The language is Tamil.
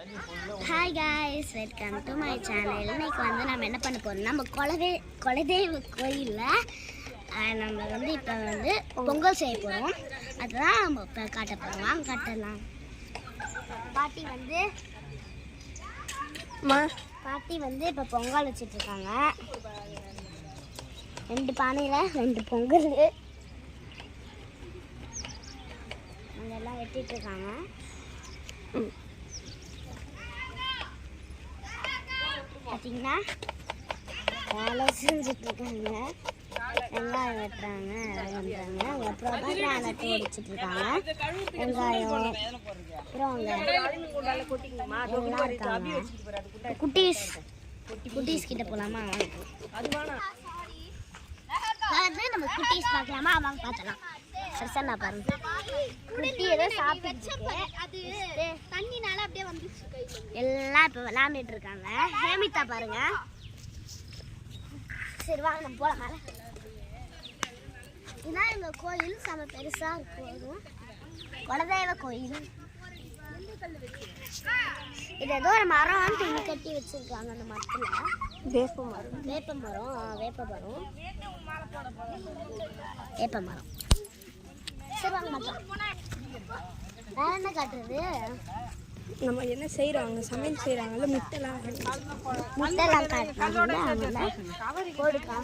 Hi guys, welcome to my channel. இன்னைக்கு வந்து நம்ம என்ன பண்ண போறோம், நம்ம குலதெய்வ கோயிலில் நம்ம வந்து இப்போ வந்து பொங்கல் செய்ய போகிறோம். அதுதான் நம்ம இப்போ காட்ட போகிறோம். வாங்க காட்டலாம். பாட்டி வந்து இப்போ பொங்கல் வச்சிட்ருக்காங்க. 2 பானையில் 2 பொங்கல் அதெல்லாம் வெட்டிட்டுருக்காங்க. பார்த்தீங்கன்னா வேலை செஞ்சிட்ருக்காங்க. வெங்காயம் வெட்டுறாங்க, பண்ணுறாங்க. அப்புறம் தான் நட்டு ஒடிச்சிட்ருக்காங்க. வெங்காயம் அப்புறம் எல்லாம் இருக்காங்க. குட்டீஸ் கிட்ட போகலாமா? வந்து நம்ம குட்டீஸ் பார்க்கலாமா? வாங்க பார்த்தலாம். சரிசா பாருங்க, குட்டி ஏதோ சாப்பிட்டு தண்ணினால அப்படியே வந்துச்சு. எல்லாம் இப்போ விளையாண்டுட்டு இருக்காங்க. ஹேமிதா பாருங்க. சரி வாங்க நம்ம போகலாம் மேலே. இதுதான் எங்கள் கோயில். செம பெருசாக இருக்கும். குலதெய்வ கோயில். இது ஏதோ ஒரு மரம் துணி கட்டி வச்சிருக்காங்க. அந்த மரத்தில் வேப்ப மரம். சரி வாங்க மச்சான். வேற என்ன காட்டுறது? நம்ம என்ன செய்கிறாங்க, சமையல் செய்கிறாங்கல்ல, முட்டைலாம் காட்டுறாங்க. போடுக்கா